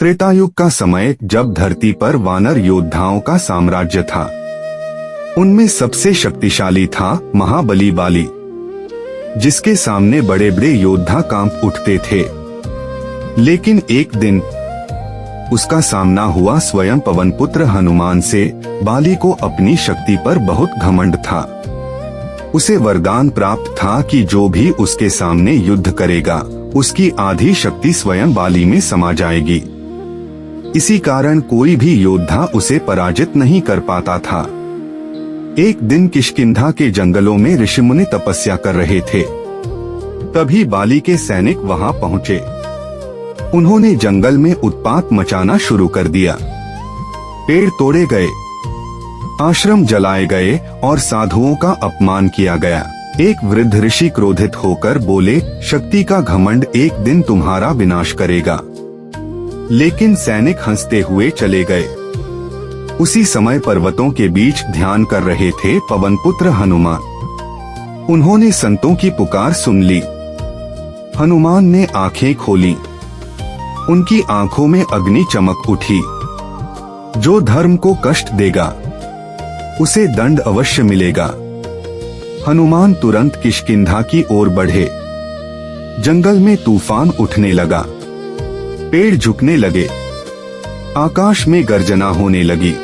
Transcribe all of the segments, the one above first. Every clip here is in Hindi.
त्रेतायुग का समय जब धरती पर वानर योद्धाओं का साम्राज्य था। उनमें सबसे शक्तिशाली था महाबली बाली, जिसके सामने बड़े बड़े योद्धा कांप उठते थे। लेकिन एक दिन उसका सामना हुआ स्वयं पवनपुत्र हनुमान से। बाली को अपनी शक्ति पर बहुत घमंड था। उसे वरदान प्राप्त था कि जो भी उसके सामने युद्ध करेगा उसकी आधी शक्ति स्वयं बाली में समा जाएगी। इसी कारण कोई भी योद्धा उसे पराजित नहीं कर पाता था। एक दिन किष्किंधा के जंगलों में ऋषिमुनि तपस्या कर रहे थे। तभी बाली के सैनिक वहां पहुंचे। उन्होंने जंगल में उत्पात मचाना शुरू कर दिया। पेड़ तोड़े गए, आश्रम जलाए गए और साधुओं का अपमान किया गया। एक वृद्ध ऋषि क्रोधित होकर बोले, शक्ति का घमंड एक दिन तुम्हारा विनाश करेगा। लेकिन सैनिक हंसते हुए चले गए। उसी समय पर्वतों के बीच ध्यान कर रहे थे पवनपुत्र हनुमान। उन्होंने संतों की पुकार सुन ली। हनुमान ने आंखें खोली। उनकी आंखों में अग्नि चमक उठी। जो धर्म को कष्ट देगा उसे दंड अवश्य मिलेगा। हनुमान तुरंत किष्किंधा की ओर बढ़े। जंगल में तूफान उठने लगा। पेड़ झुकने लगे। आकाश में गर्जना होने लगी।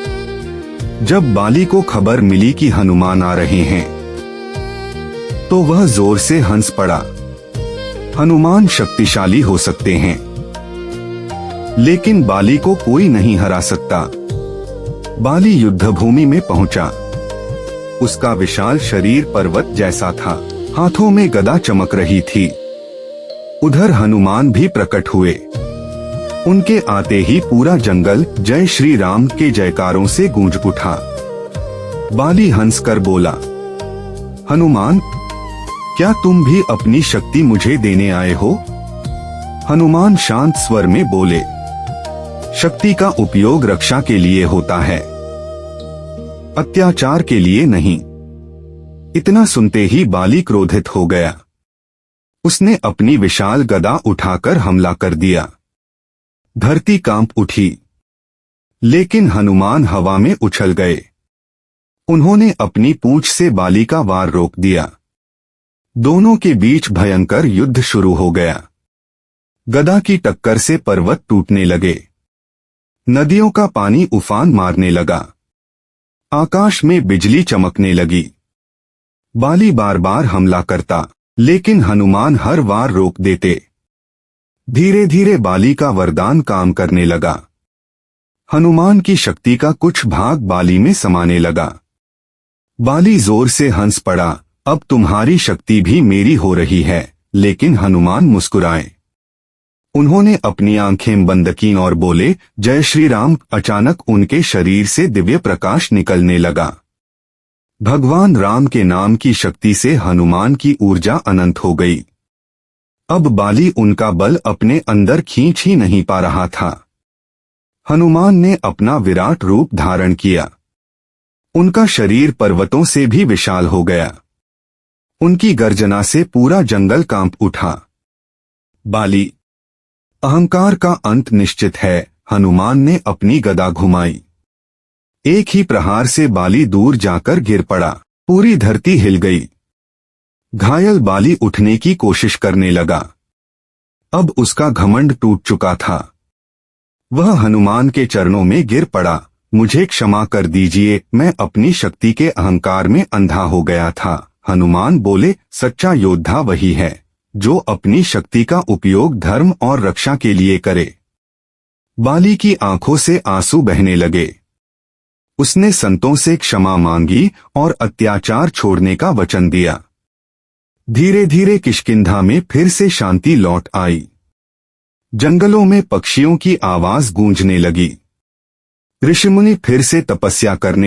जब बाली को खबर मिली कि हनुमान आ रहे हैं तो वह जोर से हंस पड़ा। हनुमान शक्तिशाली हो सकते हैं, लेकिन बाली को कोई नहीं हरा सकता। बाली युद्धभूमि में पहुंचा। उसका विशाल शरीर पर्वत जैसा था। हाथों में गदा चमक रही थी। उधर हनुमान भी प्रकट हुए। उनके आते ही पूरा जंगल जय श्री राम के जयकारों से गूंज उठा। बाली हंसकर बोला, हनुमान, क्या तुम भी अपनी शक्ति मुझे देने आए हो? हनुमान शांत स्वर में बोले, शक्ति का उपयोग रक्षा के लिए होता है, अत्याचार के लिए नहीं। इतना सुनते ही बाली क्रोधित हो गया। उसने अपनी विशाल गदा उठाकर हमला कर दिया। धरती कांप उठी, लेकिन हनुमान हवा में उछल गए। उन्होंने अपनी पूंछ से बाली का वार रोक दिया। दोनों के बीच भयंकर युद्ध शुरू हो गया। गदा की टक्कर से पर्वत टूटने लगे। नदियों का पानी उफान मारने लगा। आकाश में बिजली चमकने लगी। बाली बार बार हमला करता, लेकिन हनुमान हर वार रोक देते। धीरे धीरे बाली का वरदान काम करने लगा। हनुमान की शक्ति का कुछ भाग बाली में समाने लगा। बाली जोर से हंस पड़ा, अब तुम्हारी शक्ति भी मेरी हो रही है। लेकिन हनुमान मुस्कुराए। उन्होंने अपनी आंखें बंद की और बोले, जय श्री राम। अचानक उनके शरीर से दिव्य प्रकाश निकलने लगा। भगवान राम के नाम की शक्ति से हनुमान की ऊर्जा अनंत हो गई। अब बाली उनका बल अपने अंदर खींच ही नहीं पा रहा था। हनुमान ने अपना विराट रूप धारण किया। उनका शरीर पर्वतों से भी विशाल हो गया। उनकी गर्जना से पूरा जंगल कांप उठा। बाली, अहंकार का अंत निश्चित है। हनुमान ने अपनी गदा घुमाई। एक ही प्रहार से बाली दूर जाकर गिर पड़ा। पूरी धरती हिल गई। घायल बाली उठने की कोशिश करने लगा। अब उसका घमंड टूट चुका था। वह हनुमान के चरणों में गिर पड़ा। मुझे क्षमा कर दीजिए, मैं अपनी शक्ति के अहंकार में अंधा हो गया था। हनुमान बोले, सच्चा योद्धा वही है जो अपनी शक्ति का उपयोग धर्म और रक्षा के लिए करे। बाली की आंखों से आंसू बहने लगे। उसने संतों से क्षमा मांगी और अत्याचार छोड़ने का वचन दिया। धीरे धीरे किष्किंधा में फिर से शांति लौट आई। जंगलों में पक्षियों की आवाज गूंजने लगी। ऋषिमुनि फिर से तपस्या करने